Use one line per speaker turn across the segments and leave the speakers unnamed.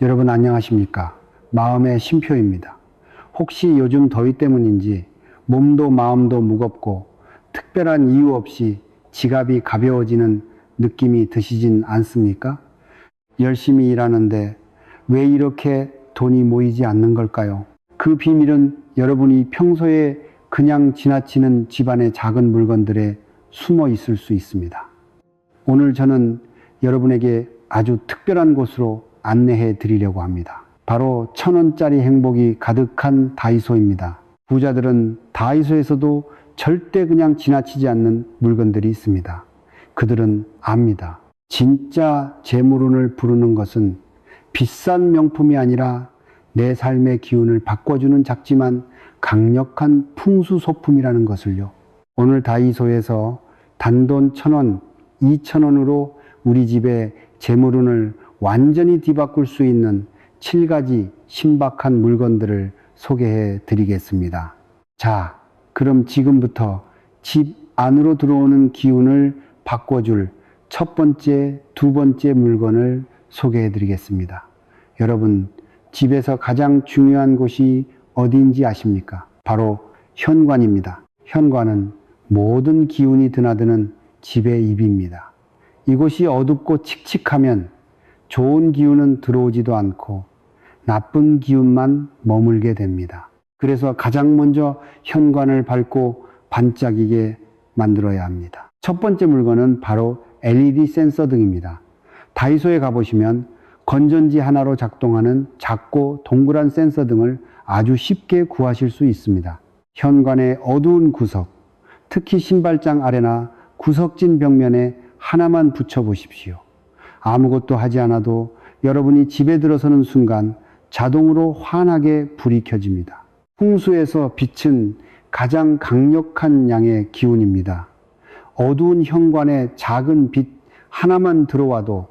여러분 안녕하십니까? 마음의 쉼표입니다. 혹시 요즘 더위 때문인지 몸도 마음도 무겁고 특별한 이유 없이 지갑이 가벼워지는 느낌이 드시진 않습니까? 열심히 일하는데 왜 이렇게 돈이 모이지 않는 걸까요? 그 비밀은 여러분이 평소에 그냥 지나치는 집안의 작은 물건들에 숨어 있을 수 있습니다. 오늘 저는 여러분에게 아주 특별한 곳으로 안내해 드리려고 합니다. 바로 1,000원짜리 행복이 가득한 다이소입니다. 부자들은 다이소에서도 절대 그냥 지나치지 않는 물건들이 있습니다. 그들은 압니다. 진짜 재물운을 부르는 것은 비싼 명품이 아니라 내 삶의 기운을 바꿔주는 작지만 강력한 풍수소품이라는 것을요. 오늘 다이소에서 단돈 1,000원, 2,000원으로 우리 집의 재물운을 완전히 뒤바꿀 수 있는 7가지 신박한 물건들을 소개해 드리겠습니다. 자, 그럼 지금부터 집 안으로 들어오는 기운을 바꿔줄 첫 번째, 두 번째 물건을 소개해 드리겠습니다. 여러분, 집에서 가장 중요한 곳이 어디인지 아십니까? 바로 현관입니다. 현관은 모든 기운이 드나드는 집의 입입니다. 이곳이 어둡고 칙칙하면 좋은 기운은 들어오지도 않고 나쁜 기운만 머물게 됩니다. 그래서 가장 먼저 현관을 밝고 반짝이게 만들어야 합니다. 첫 번째 물건은 바로 LED 센서 등입니다. 다이소에 가보시면 건전지 하나로 작동하는 작고 동그란 센서 등을 아주 쉽게 구하실 수 있습니다. 현관의 어두운 구석, 특히 신발장 아래나 구석진 벽면에 하나만 붙여 보십시오. 아무것도 하지 않아도 여러분이 집에 들어서는 순간 자동으로 환하게 불이 켜집니다. 풍수에서 빛은 가장 강력한 양의 기운입니다. 어두운 현관에 작은 빛 하나만 들어와도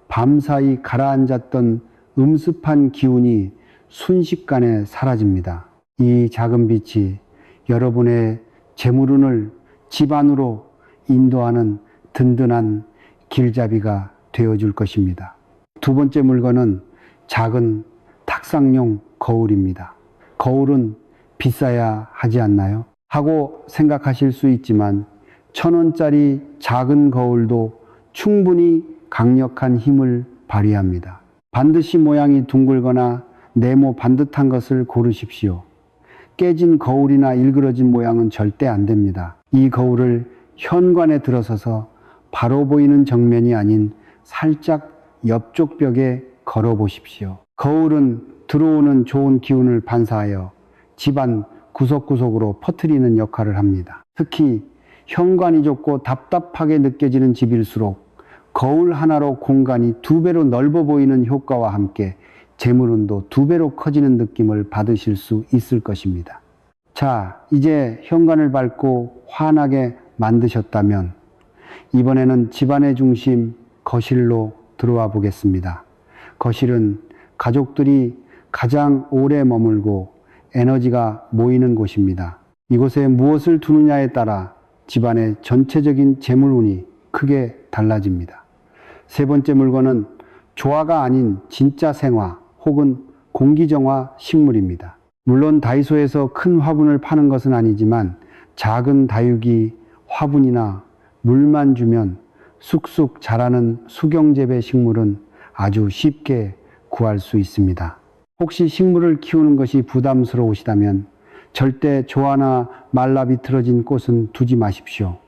밤사이 가라앉았던 음습한 기운이 순식간에 사라집니다. 이 작은 빛이 여러분의 재물운을 집 안으로 인도하는 든든한 길잡이가 되어줄 것입니다. 두 번째 물건은 작은 탁상용 거울입니다. 거울은 비싸야 하지 않나요? 하고 생각하실 수 있지만 1,000원짜리 작은 거울도 충분히 강력한 힘을 발휘합니다. 반드시 모양이 둥글거나 네모 반듯한 것을 고르십시오. 깨진 거울이나 일그러진 모양은 절대 안 됩니다. 이 거울을 현관에 들어서서 바로 보이는 정면이 아닌 살짝 옆쪽 벽에 걸어 보십시오. 거울은 들어오는 좋은 기운을 반사하여 집안 구석구석으로 퍼뜨리는 역할을 합니다. 특히 현관이 좁고 답답하게 느껴지는 집일수록 거울 하나로 공간이 2배로 넓어 보이는 효과와 함께 재물운도 2배로 커지는 느낌을 받으실 수 있을 것입니다. 자, 이제 현관을 밟고 환하게 만드셨다면 이번에는 집안의 중심 거실로 들어와 보겠습니다. 거실은 가족들이 가장 오래 머물고 에너지가 모이는 곳입니다. 이곳에 무엇을 두느냐에 따라 집안의 전체적인 재물운이 크게 달라집니다. 세 번째 물건은 조화가 아닌 진짜 생화 혹은 공기정화 식물입니다. 물론 다이소에서 큰 화분을 파는 것은 아니지만 작은 다육이 화분이나 물만 주면 쑥쑥 자라는 수경재배 식물은 아주 쉽게 구할 수 있습니다. 혹시 식물을 키우는 것이 부담스러우시다면 절대 조화나 말라 비틀어진 꽃은 두지 마십시오.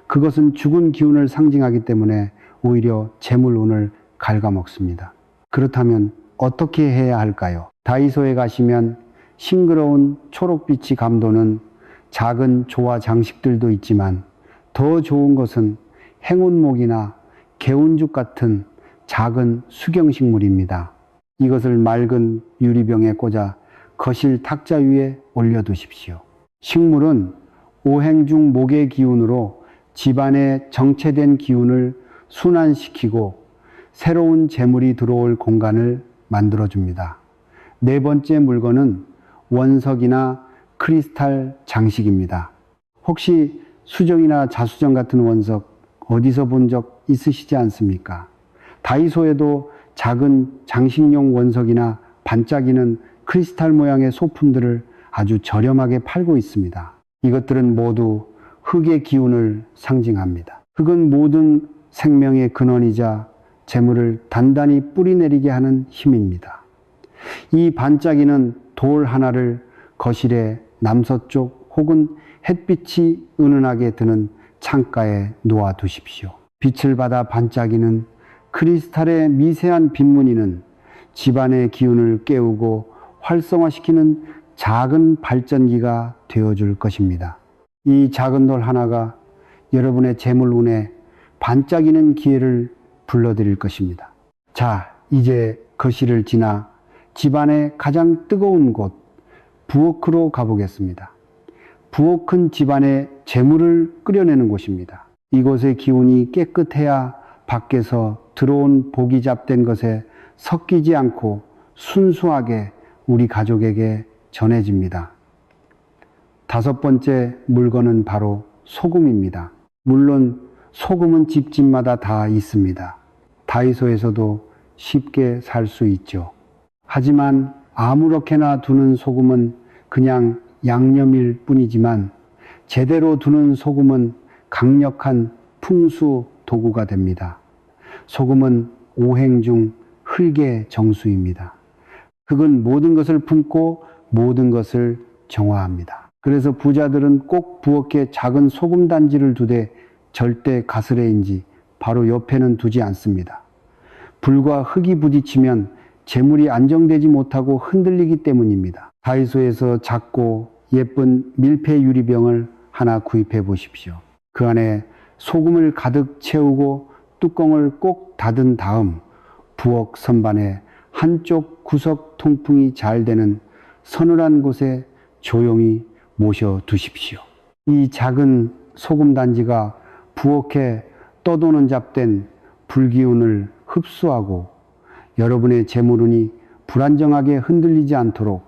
그것은 죽은 기운을 상징하기 때문에 오히려 재물운을 갉아먹습니다. 그렇다면 어떻게 해야 할까요? 다이소에 가시면 싱그러운 초록빛이 감도는 작은 조화 장식들도 있지만 더 좋은 것은 행운목이나 개운죽 같은 작은 수경식물입니다. 이것을 맑은 유리병에 꽂아 거실 탁자 위에 올려두십시오. 식물은 오행중 목의 기운으로 집안의 정체된 기운을 순환시키고 새로운 재물이 들어올 공간을 만들어줍니다. 네 번째 물건은 원석이나 크리스탈 장식입니다. 혹시 수정이나 자수정 같은 원석 어디서 본 적 있으시지 않습니까? 다이소에도 작은 장식용 원석이나 반짝이는 크리스탈 모양의 소품들을 아주 저렴하게 팔고 있습니다. 이것들은 모두 흙의 기운을 상징합니다. 흙은 모든 생명의 근원이자 재물을 단단히 뿌리내리게 하는 힘입니다. 이 반짝이는 돌 하나를 거실의 남서쪽 혹은 햇빛이 은은하게 드는 창가에 놓아 두십시오. 빛을 받아 반짝이는 크리스탈의 미세한 빛무늬는 집안의 기운을 깨우고 활성화시키는 작은 발전기가 되어줄 것입니다. 이 작은 돌 하나가 여러분의 재물운에 반짝이는 기회를 불러드릴 것입니다. 자, 이제 거실을 지나 집안의 가장 뜨거운 곳, 부엌으로 가보겠습니다. 부엌은 집안의 재물을 끓여내는 곳입니다. 이곳의 기운이 깨끗해야 밖에서 들어온 복이 잡된 것에 섞이지 않고 순수하게 우리 가족에게 전해집니다. 다섯 번째 물건은 바로 소금입니다. 물론 소금은 집집마다 다 있습니다. 다이소에서도 쉽게 살 수 있죠. 하지만 아무렇게나 두는 소금은 그냥 양념일 뿐이지만 제대로 두는 소금은 강력한 풍수 도구가 됩니다. 소금은 오행 중 흙의 정수입니다. 흙은 모든 것을 품고 모든 것을 정화합니다. 그래서 부자들은 꼭 부엌에 작은 소금 단지를 두되 절대 가스레인지 바로 옆에는 두지 않습니다. 불과 흙이 부딪히면 재물이 안정되지 못하고 흔들리기 때문입니다. 다이소에서 작고 예쁜 밀폐 유리병을 하나 구입해 보십시오. 그 안에 소금을 가득 채우고 뚜껑을 꼭 닫은 다음 부엌 선반에 한쪽 구석 통풍이 잘 되는 서늘한 곳에 조용히 모셔 두십시오. 이 작은 소금 단지가 부엌에 떠도는 잡된 불기운을 흡수하고 여러분의 재물운이 불안정하게 흔들리지 않도록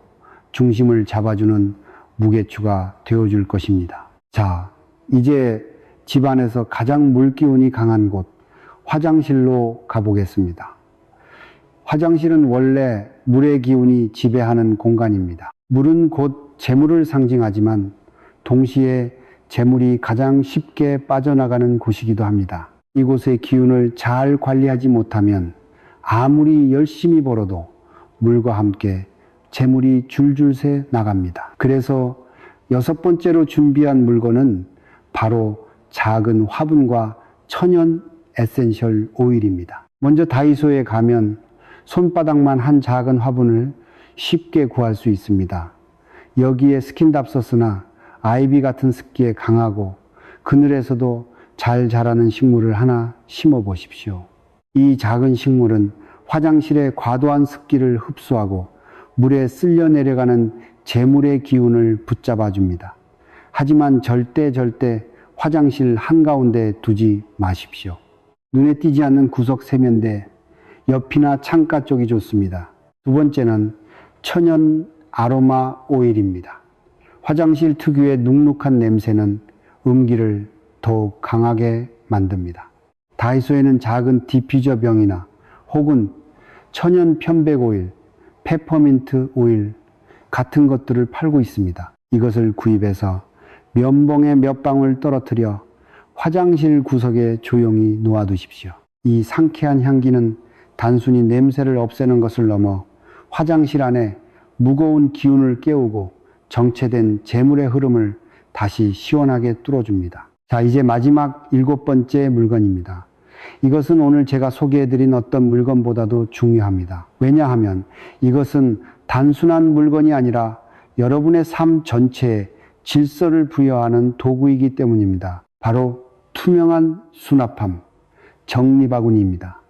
중심을 잡아주는 무게추가 되어줄 것입니다. 자, 이제 집안에서 가장 물기운이 강한 곳, 화장실로 가보겠습니다. 화장실은 원래 물의 기운이 지배하는 공간입니다. 물은 곧 재물을 상징하지만 동시에 재물이 가장 쉽게 빠져나가는 곳이기도 합니다. 이곳의 기운을 잘 관리하지 못하면 아무리 열심히 벌어도 물과 함께 재물이 줄줄 새 나갑니다. 그래서 여섯 번째로 준비한 물건은 바로 작은 화분과 천연 에센셜 오일입니다. 먼저 다이소에 가면 손바닥만 한 작은 화분을 쉽게 구할 수 있습니다. 여기에 스킨답서스나 아이비 같은 습기에 강하고 그늘에서도 잘 자라는 식물을 하나 심어 보십시오. 이 작은 식물은 화장실의 과도한 습기를 흡수하고 물에 쓸려 내려가는 재물의 기운을 붙잡아 줍니다. 하지만 절대 화장실 한가운데 두지 마십시오. 눈에 띄지 않는 구석 세면대, 옆이나 창가 쪽이 좋습니다. 두 번째는 천연 아로마 오일입니다. 화장실 특유의 눅눅한 냄새는 음기를 더욱 강하게 만듭니다. 다이소에는 작은 디퓨저 병이나 혹은 천연 편백 오일, 페퍼민트 오일 같은 것들을 팔고 있습니다. 이것을 구입해서 면봉에 몇 방울 떨어뜨려 화장실 구석에 조용히 놓아두십시오. 이 상쾌한 향기는 단순히 냄새를 없애는 것을 넘어 화장실 안에 무거운 기운을 깨우고 정체된 재물의 흐름을 다시 시원하게 뚫어줍니다. 자, 이제 마지막 일곱 번째 물건입니다. 이것은 오늘 제가 소개해드린 어떤 물건보다도 중요합니다. 왜냐하면 이것은 단순한 물건이 아니라 여러분의 삶 전체에 질서를 부여하는 도구이기 때문입니다. 바로 투명한 수납함, 정리바구니입니다.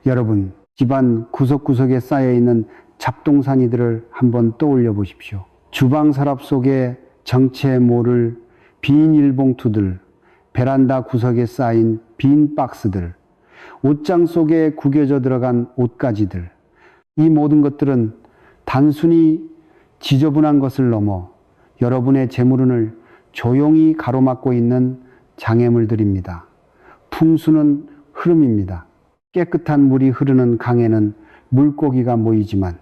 여러분, 집안 구석구석에 쌓여있는 잡동사니들을 한번 떠올려 보십시오. 주방 서랍 속에 정체 모를 비닐봉투들, 베란다 구석에 쌓인 빈 박스들, 옷장 속에 구겨져 들어간 옷가지들, 이 모든 것들은 단순히 지저분한 것을 넘어 여러분의 재물운을 조용히 가로막고 있는 장애물들입니다. 풍수는 흐름입니다. 깨끗한 물이 흐르는 강에는 물고기가 모이지만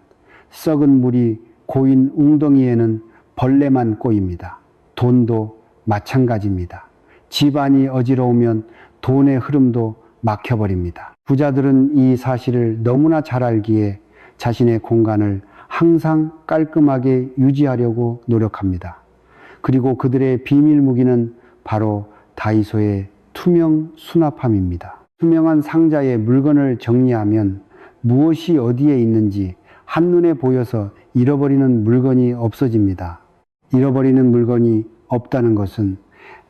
썩은 물이 고인 웅덩이에는 벌레만 꼬입니다. 돈도 마찬가지입니다. 집안이 어지러우면 돈의 흐름도 막혀버립니다. 부자들은 이 사실을 너무나 잘 알기에 자신의 공간을 항상 깔끔하게 유지하려고 노력합니다. 그리고 그들의 비밀 무기는 바로 다이소의 투명 수납함입니다. 투명한 상자에 물건을 정리하면 무엇이 어디에 있는지 한눈에 보여서 잃어버리는 물건이 없어집니다. 잃어버리는 물건이 없다는 것은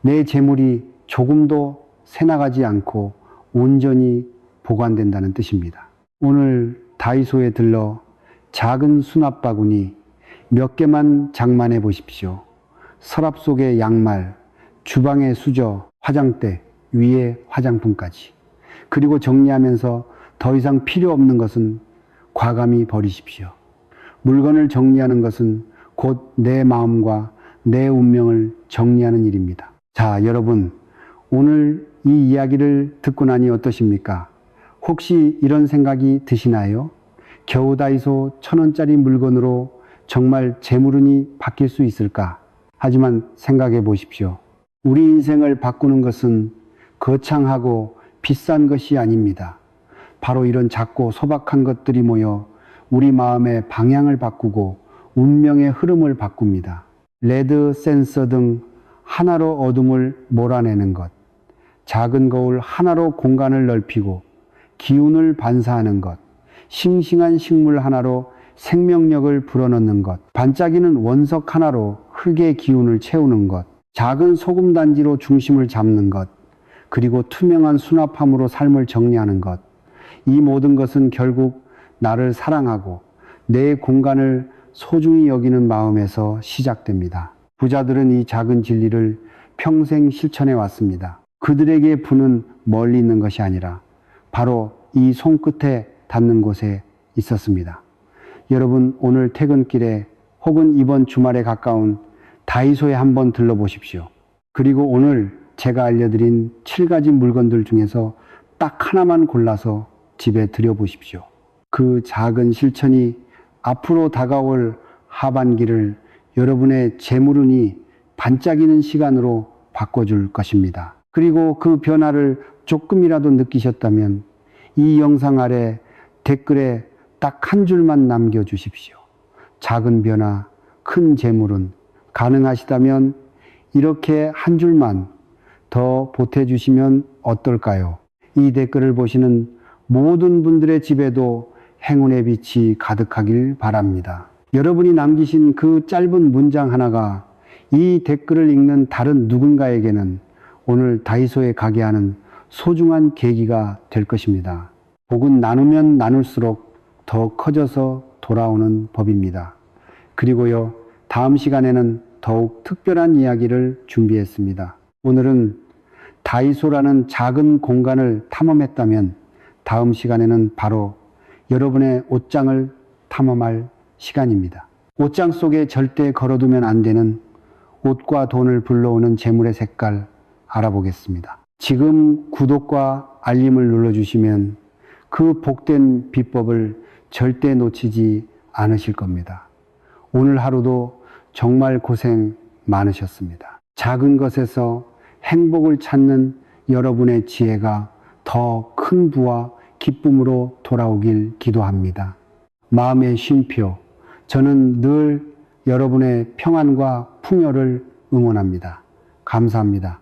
내 재물이 조금도 새나가지 않고 온전히 보관된다는 뜻입니다. 오늘 다이소에 들러 작은 수납 바구니 몇 개만 장만해 보십시오. 서랍 속의 양말, 주방의 수저, 화장대, 위에 화장품까지. 그리고 정리하면서 더 이상 필요 없는 것은 과감히 버리십시오. 물건을 정리하는 것은 곧 내 마음과 내 운명을 정리하는 일입니다. 자, 여러분, 오늘 이 이야기를 듣고 나니 어떠십니까? 혹시 이런 생각이 드시나요? 겨우 다이소 1,000원짜리 물건으로 정말 재물운이 바뀔 수 있을까? 하지만 생각해 보십시오. 우리 인생을 바꾸는 것은 거창하고 비싼 것이 아닙니다. 바로 이런 작고 소박한 것들이 모여 우리 마음의 방향을 바꾸고 운명의 흐름을 바꿉니다. 레드 센서 등 하나로 어둠을 몰아내는 것, 작은 거울 하나로 공간을 넓히고 기운을 반사하는 것, 싱싱한 식물 하나로 생명력을 불어넣는 것, 반짝이는 원석 하나로 흙의 기운을 채우는 것, 작은 소금 단지로 중심을 잡는 것, 그리고 투명한 수납함으로 삶을 정리하는 것, 이 모든 것은 결국 나를 사랑하고 내 공간을 소중히 여기는 마음에서 시작됩니다. 부자들은 이 작은 진리를 평생 실천해 왔습니다. 그들에게 부는 멀리 있는 것이 아니라 바로 이 손끝에 닿는 곳에 있었습니다. 여러분, 오늘 퇴근길에 혹은 이번 주말에 가까운 다이소에 한번 들러보십시오. 그리고 오늘 제가 알려드린 7가지 물건들 중에서 딱 하나만 골라서 집에 들여보십시오. 그 작은 실천이 앞으로 다가올 하반기를 여러분의 재물운이 반짝이는 시간으로 바꿔줄 것입니다. 그리고 그 변화를 조금이라도 느끼셨다면 이 영상 아래 댓글에 딱 한 줄만 남겨주십시오. 작은 변화, 큰 재물운. 가능하시다면 이렇게 한 줄만 더 보태주시면 어떨까요? 이 댓글을 보시는 모든 분들의 집에도 행운의 빛이 가득하길 바랍니다. 여러분이 남기신 그 짧은 문장 하나가 이 댓글을 읽는 다른 누군가에게는 오늘 다이소에 가게 하는 소중한 계기가 될 것입니다. 복은 나누면 나눌수록 더 커져서 돌아오는 법입니다. 그리고요, 다음 시간에는 더욱 특별한 이야기를 준비했습니다. 오늘은 다이소라는 작은 공간을 탐험했다면 다음 시간에는 바로 여러분의 옷장을 탐험할 시간입니다. 옷장 속에 절대 걸어두면 안 되는 옷과 돈을 불러오는 재물의 색깔 알아보겠습니다. 지금 구독과 알림을 눌러주시면 그 복된 비법을 절대 놓치지 않으실 겁니다. 오늘 하루도 정말 고생 많으셨습니다. 작은 것에서 행복을 찾는 여러분의 지혜가 더 큰 부와 기쁨으로 돌아오길 기도합니다. 마음의 쉼표, 저는 늘 여러분의 평안과 풍요를 응원합니다. 감사합니다.